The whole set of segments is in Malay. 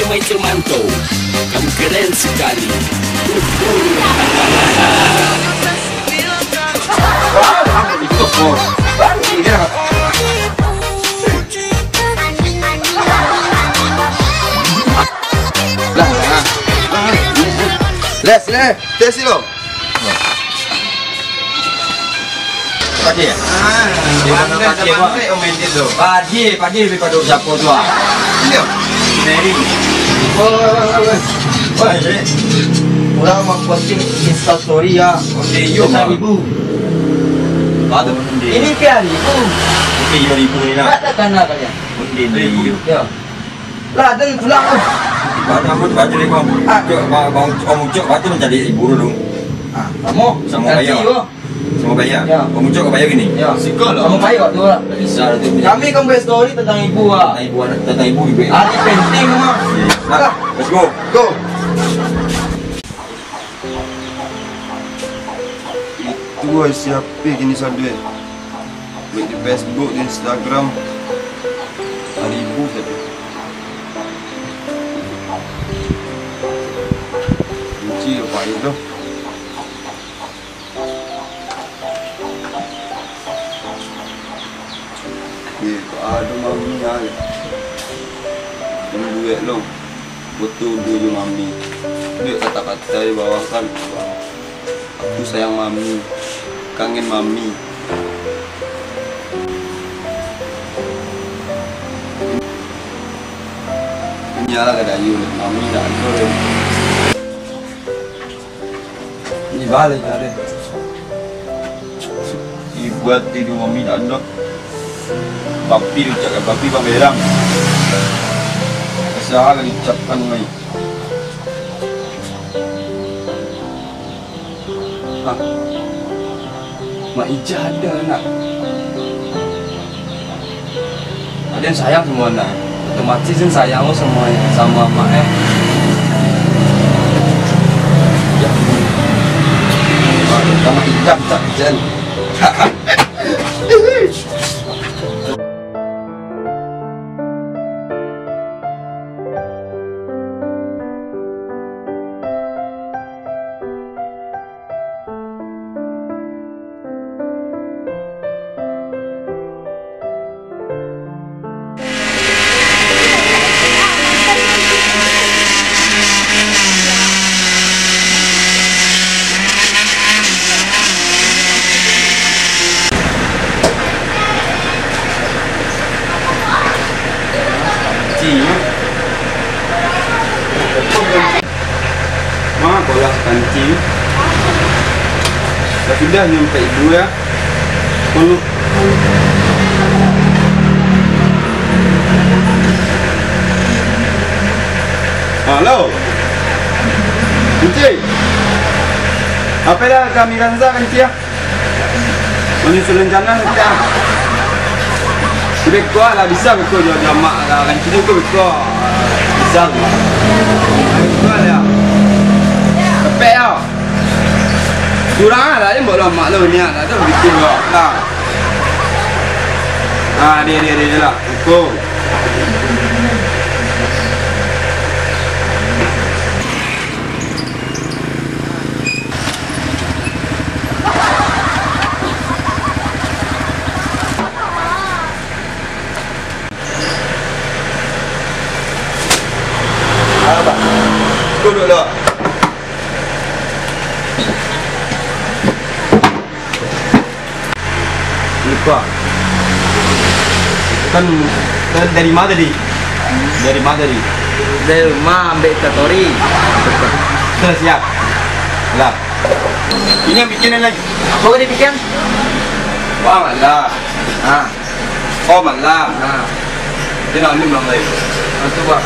meja mantau. Kamu keren sekali. Les, tes lo. Pagi ya? Pagi lebih pada siapa tu ah? Iya. Neri. Wah, ini. Orang mau posting Insta story ya. Oke, 5.000. Batu. Ini kan 5.000. Oke, 5.000 ni lah. Katakan lah kalian. Oke, 5.000. Ya. Lah, dan pulang. Baca ni kau. Om Ucok batu menjadi ibu dulu. Kamu sama bayar. Sama bayar. Om Ucok kau bayar gini. Ya. Sikol lah. Kamu bayar tu lah. Bisa tu. Kami kan buat story tentang ibu ah. Tentang ibu ibu. Ini penting mah. Nah, let's go. Go. Itu gua siapa gini sadue. Di Facebook, di Instagram. Ada ibu tapi. Apa itu? Ada mami ada. Dan duit lo, betul dulu mami. Duit kata-kata di bawah kan. Aku sayang mami, kangen mami. Nyala ke dayu, mami dah ada. Ini balik ada. Buat tidur mami dah ada. Papi ucapkan papi pamerang. Kesalahan diucapkan mai. Mak Ija ada anak. Ada yang sayang semua anak. Otomatis yang sayang lo semuanya sama mak Ya. Sama Ija tak jen. Bola kancing. Sudah nyampe ibu ya. Halo. Kunci. Apa dah kami rasa kunci ya? Menyusul rencana kita. Sudah kuat lah bisa betul jamak lah kunci itu betul. Bisa. Betul ya. Cepet tau. Curang lah dia buat lama tu ni tak tahu bikin kau lah. Dia lah. Ukur. Apa? Duduk lah. Lupa. Kan dari mana tadi? Dari mana tadi? Dari rumah ambil katori. Sudah siap. Lah. Ini yang bikin lagi. Apa dia bikin? Wah malah. Oh malah. Dia nak minum lagi. Itu buat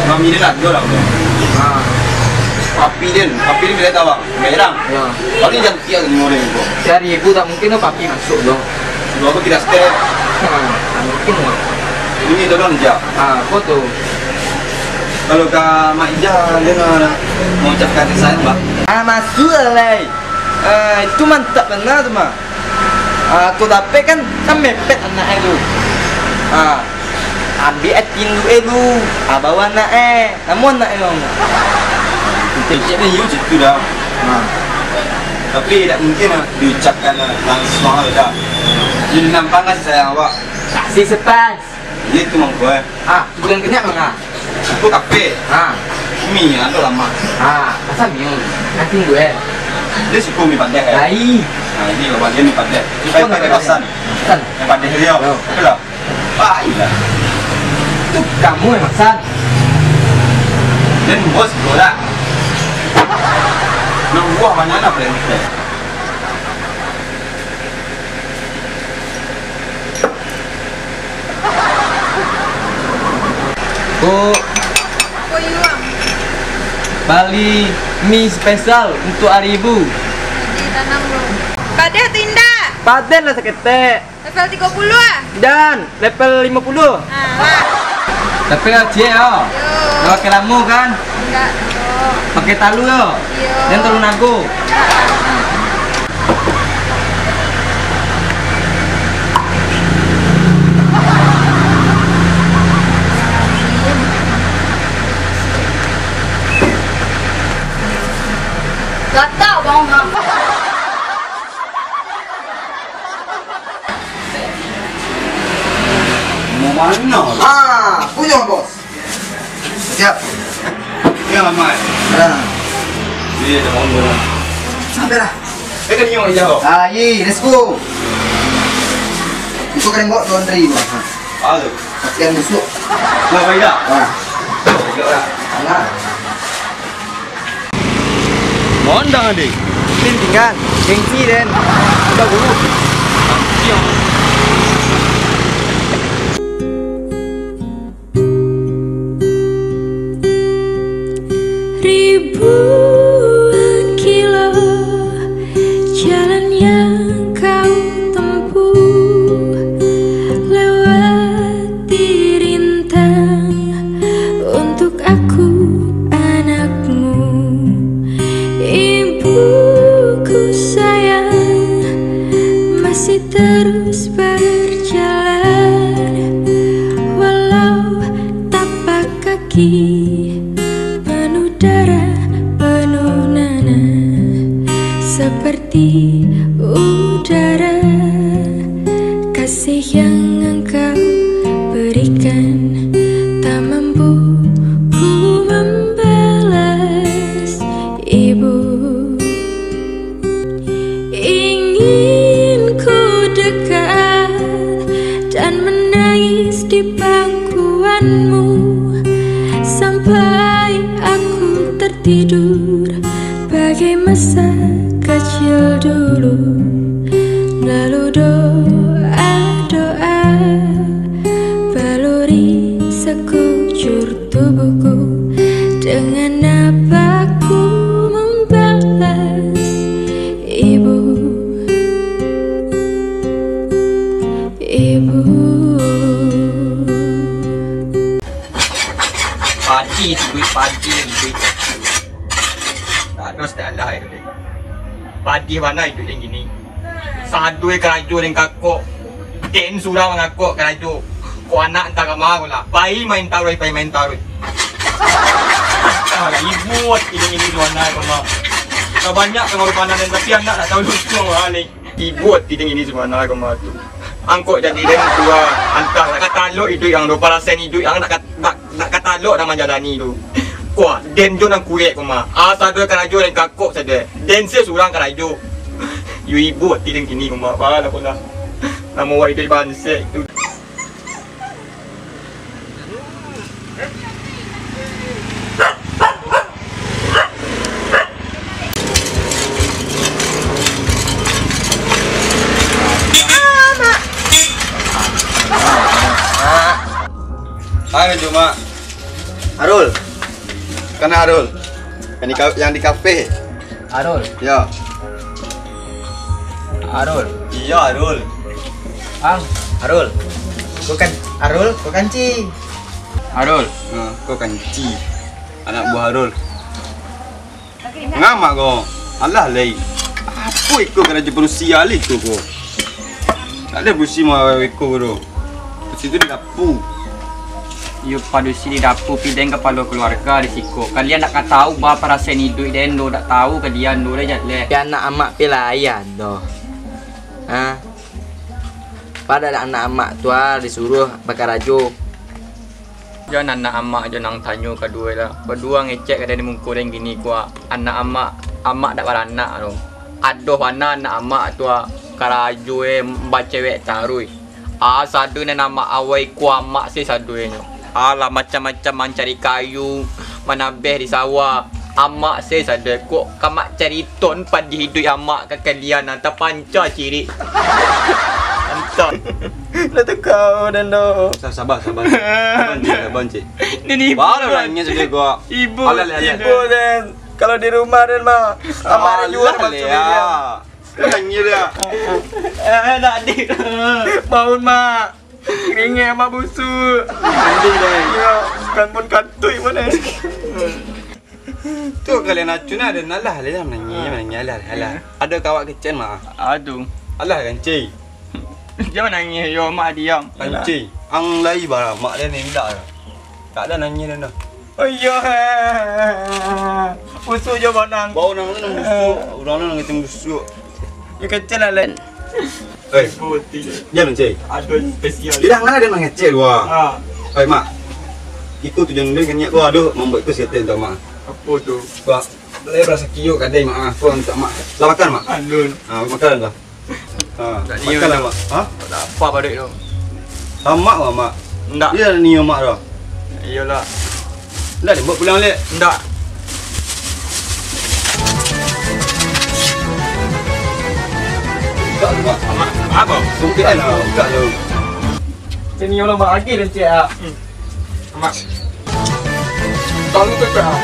mami dia nak jual lah. Papi dia bila tahu merang. Ya. Paling jam tiga ni orang itu. Cari ibu tak mungkin lah papi masuk dong. Sebab apa kita stay? Mungkin lah. Ini tu dong je. Foto. Kalau ke Mak Ija dia nak mengucapkan sayang bah. Masuk lah. Itu mantap benar tu mah. Aku tapi kan mepet anak itu. Ambil atin lu. Bawa nak namun nak elong. Kita ni situ dah. Tapi tak mungkin diucapkan langsung mahal dah. Jadi nampak kan sayang awak. Si sepas. Dia tu mangko Bukan kenyak mangga. Aku kafe. Mi ada lama. Asal mi. Nanti gue. Dia suka mi pandai. Lai. Ini lawan dia mi pandai. Supaya pakai pasan. Yang pandai dia. Betul. Baiklah. Itu kamu yang maksan. Dan bos bola. Nak buah banyak nak plan ni. Bali mie spesial untuk hari ibu. Di tanam lu. Pade atau indah? Paden lah seketek. Level 30 Dan level 50. Tapi aja ya. Yo. Kalau pakai lamu kan? Enggak. Yo. Pakai talu ya. Yo. Dan telur nago. Gak tau bang. Mau mana? Punya bos. Siap. Ya lama. Dia dah mau bola. Sampai lah. Kan ni orang jauh. Let's go. Itu kan buat laundry bang. Aduh. Sekian busuk. Mau baik dah. Baiklah. Nah. Mondang adik. Tinggal. Gengsi dan udah dulu. Ribuan kilo jalan yang kau tempuh, lewati rintang untuk aku anakmu. Ibuku sayang masih terus berjalan, walau tapak kaki penuh darah, penuh nanah, seperti udara. Kasih yang engkau berikan tak mampu ku membalas. Ibu, ingin ku dekat dan menangis di pangkuanmu sampai aku tertidur bagai masa kecil dulu. Lalu doa-doa baluri sekujur tubuhku, dengan apa ku membalas. Ibu, ibu. Padi duit. Terus dah lah itu. Padi mana itu yang gini? Satu kerajaan yang kakak. Den sudah mengaku kerajaan. Kau anak entah kemana lah. Pai main taruh. Ibu ini dua anak kemana? Tak banyak pengorbanan tapi anak tak tahu lucu balik. Ibu ini semua anak kemana tu? Angkut jadi den tua. Antara nak kata lo itu yang 2% itu yang nak kata lo nama jalani tu. Kuah, den jo nang kuek koma. Asa dua kerajo dan kakok saja. Den se surang kerajo. Yu ibu tideng kini koma. Bala pun lah. Nama wai dari banse itu. Hai cuma Arul. kan Arul. Yang di kafe. Arul. Ya. Arul. Iya Arul. Arul. Bukan Arul, bukan Ci. Arul. Kau kan Ci. Anak buah Arul. Ngamak kau. Alah lei. Apa ikut kerja berusia lagi tu kau? Tak ada berusia mau ikut kau. Situ di kapu. You padusi di dapur pideng kepala keluarga di siko. Kalian tak tahu berapa rasa hidup dan do tak tahu kalian do dah le. Ya anak amak pelayan doh. Padahal anak amak tua disuruh bakar rajo. Jangan anak amak jangan tanya kedua lah. Berdua ngecek kada di muka dan gini kuah. Anak amak dak beranak tu. Aduh mana anak amak tua karajo baca cewek tarui. Sadu nama awai kuah amak si sadunya. Alah macam-macam mencari kayu, menabeh di sawah. Amak saya sadar kok kamak cari ton pada hidup amak ke kalian nanti panca ciri. Entah. Dah tekau dan do. Sabar. Sabar cik. Ini ibu. Baru nanya sedih gua. Ibu. Ibu dan kalau di rumah dan mah amak dia jual batu dia. Nanya dia. Nak adik. Bangun mak. Keringat mak busuk. Mandi dah. Ya, bukan pun katui pun Tu kalian acun ada nalah lah nanya alah. Ada kawak kecil mak. Aduh. Alah kan cik. Jangan nangis, yo mak diam. Kan cik. Ang lai barang mak dia ni minta dah. Tak ada nanya dah. Oh iya. Busuk je banang. Bau nang tu busuk. Orang nang ngetim busuk. You kecil lah len. Putih. Diam cik. Aduh spesial. Tidak mana dia mengecil wah. Ha. Mak. Ikut tujuan dia kenyak gua aduh membuat tu setel tu mak. Apa tu? Gua boleh berasa kiyo kadai mak. Kau untuk mak. Lah makan mak. Alun. Makan lah. Makan lah mak. Tak apa pada tu. Sama lah mak. Ndak. Dia ni mak dah. Iyalah. Dah dia buat pulang balik. Ndak. Tak mak. Apa? Sumpian lah. Tak lu. Sini orang mak lagi dan cik ah. Mak. Tahu tu tak?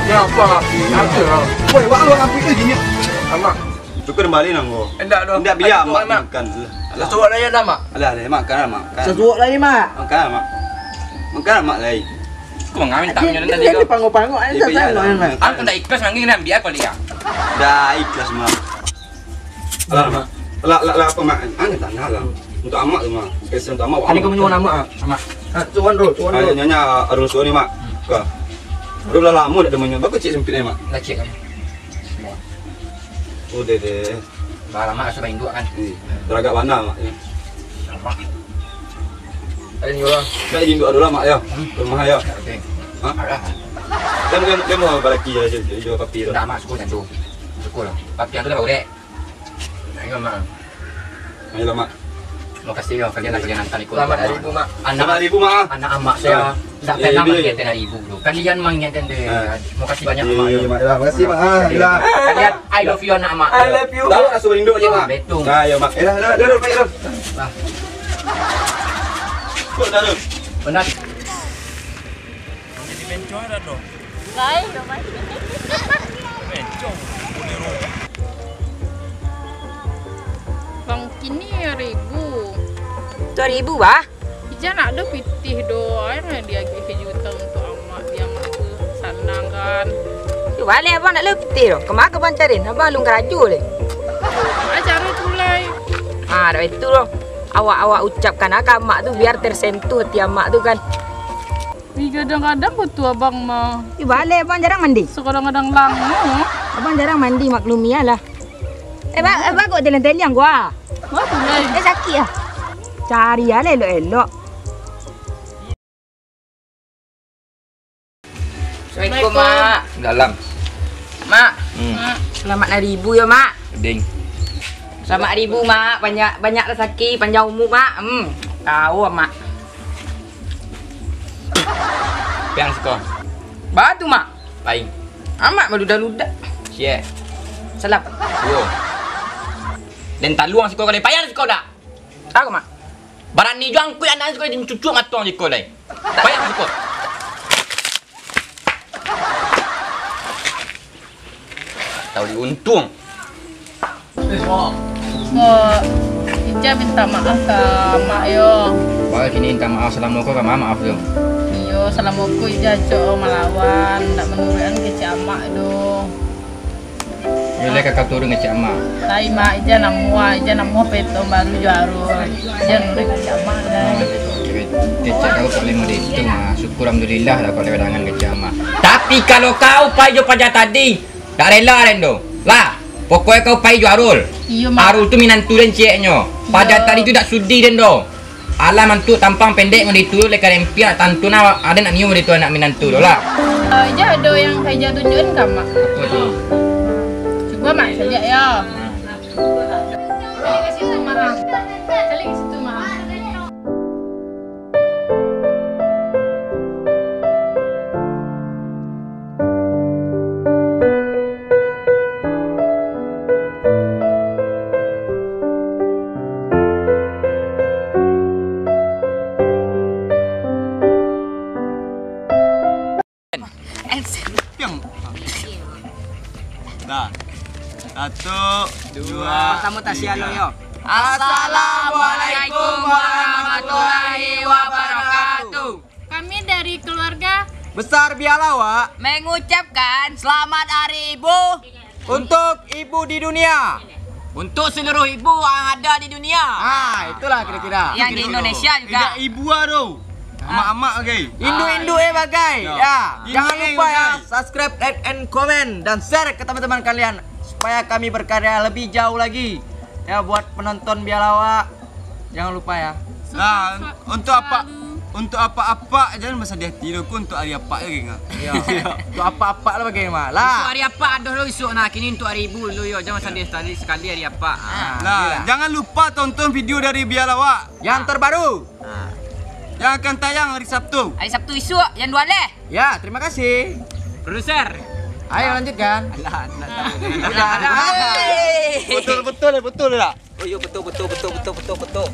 Ya apa? Ada lah. Woi, wak lu ambil tu jenis. Mak. Cukup kembali nang gua. Endak dah. Endak biar mak makan. Alah suat layan dah mak. Alah, makan lah mak. Sesuak lagi mak. Makan lah mak. Makan lah mak lai. Kau mengamin tak punya nanti Dia kau. panggung-panggung ada tak nak. Aku dah ikhlas manggil nak biar kau dia. Dah ikhlas mak. Alah mak. Lah apa mak? Angkat tanah lah. Untuk amak tu mak. Sekali untuk amak. Ani kau menyuruh nama Mak. Cuan ro. Nyonya arus ni mak. Kau. Udah lah lama dah demennya. Bagus cik sempit ni mak. Dah cik kamu. Oh deh. Dah lama rasa main dua kan. Teragak mana mak ni. Ada ni orang. Dah izin dua dulu mak ya. Rumah ya. Okey. Ha? Ada. Dia mau balaki je jual papi tu. Dah mak suku tentu. Suku lah. Papi yang tu dah baru dek. Ayo mak. Ayolah mak. Terima kasih ya kalian hantar ikut. Selamat hari ibu mak. Selamat ibu mak. Anak amak saya tak pernah mengingatkan hari ibu tu. Kalian mengingatkan dia. Terima kasih banyak mak. Mak. Terima kasih mak. Kalian I love you anak amak. I love you. Tahu rasa rindu je mak. Betul. Nah, ya mak. Dah baik dah. Kau dah. Benar. Baik, Mas. Bang kini 2,000 bah. Ija nak ada pitih doa yang dia kejutan untuk amak dia mampu senang kan. Tu balik abang nak letih tu. Kemana abang cari? Abang lung keraju le. Acara tulai. Dah itu loh. Awak ucapkan akak mak tu biar tersentuh hati mak tu kan. Kadang-kadang betul abang mah. Tu balik abang jarang mandi. Kadang-kadang langu. Abang jarang mandi maklumi lah. Abang kok telan-telan gua. Wah tulai. Sakit ah. Cari lah elok-elok. Assalamualaikum mak. Dalam. Mak. Selamat hari ibu ya mak. Ding. Selamat hari ibu mak. Banyak rezeki, panjang umur mak. Tahu mak. Piang sekolah. Batu mak. Lain. Amak meludah-ludah. Cie. Salam. Dua. Dan taluang sekolah kau payah sekolah dah. Tahu mak. Barang ni juang kuih anak sekolah cucuk matang sekolah dah. Payah sekolah. Tahu diuntung. Ija minta maaf ke mak yo. Baik kini minta maaf Assalamualaikum ke maaf tu. Yo Assalamualaikum Ija cok melawan. Tak menurutan ke amak do. Ya Bila kakak turun ngecek emak. Tai mak ija namua peto baru juaru. Ija nuri ngecek emak dah. Ngecek kau tak boleh itu mah. Syukur alhamdulillah lah kau lewat tangan ngecek emak. Tapi kalau kau pai jo pajak tadi, tak rela rendo. Lah, pokoknya kau pai jo Arul. Iya mak. Arul tu minantu dan ceknya. Pajak tadi tu tak sudi rendo. Alam mantu tampang pendek menditu lekat MP nak tantu na ada nak nyium menditu anak minantu doh lah. Ija ada yang saya tunjukin kan mak. Apa tu? Coba mak saja ya. Balik ke situ mak. Balik ke situ mak. Dah. 1, 2. Pertama tak sial lo yo. Assalamualaikum warahmatullahi wabarakatuh. Kami dari keluarga Besar Bialawa Mengucapkan selamat Hari Ibu untuk ibu di dunia. untuk seluruh ibu yang ada di dunia. Itulah kira-kira. Yang di Indonesia juga. Ibu tu. Amak-amak lagi. Indu-indu bagai. Ya. Ya. Jangan Indu lupa ya bagai. subscribe, like, and comment dan share ke teman-teman kalian supaya kami berkarya lebih jauh lagi. Ya buat penonton Bialawa. Jangan lupa ya. Nah, untuk apa-apa jangan masa di hati aku untuk hari apa lagi enggak? Ya. Untuk apa-apa lah bagaimana? Untuk Lah. hari apa ada dulu esok nah kini untuk hari ibu dulu yo jangan sekali hari apa. Nah, jangan lupa tonton video dari Bialawa Yang terbaru. yang akan tayang hari Sabtu. Hari Sabtu esok yang 2 leh. Ya, terima kasih. Produser. Ayo lanjutkan. Betul tak? Oh iya betul.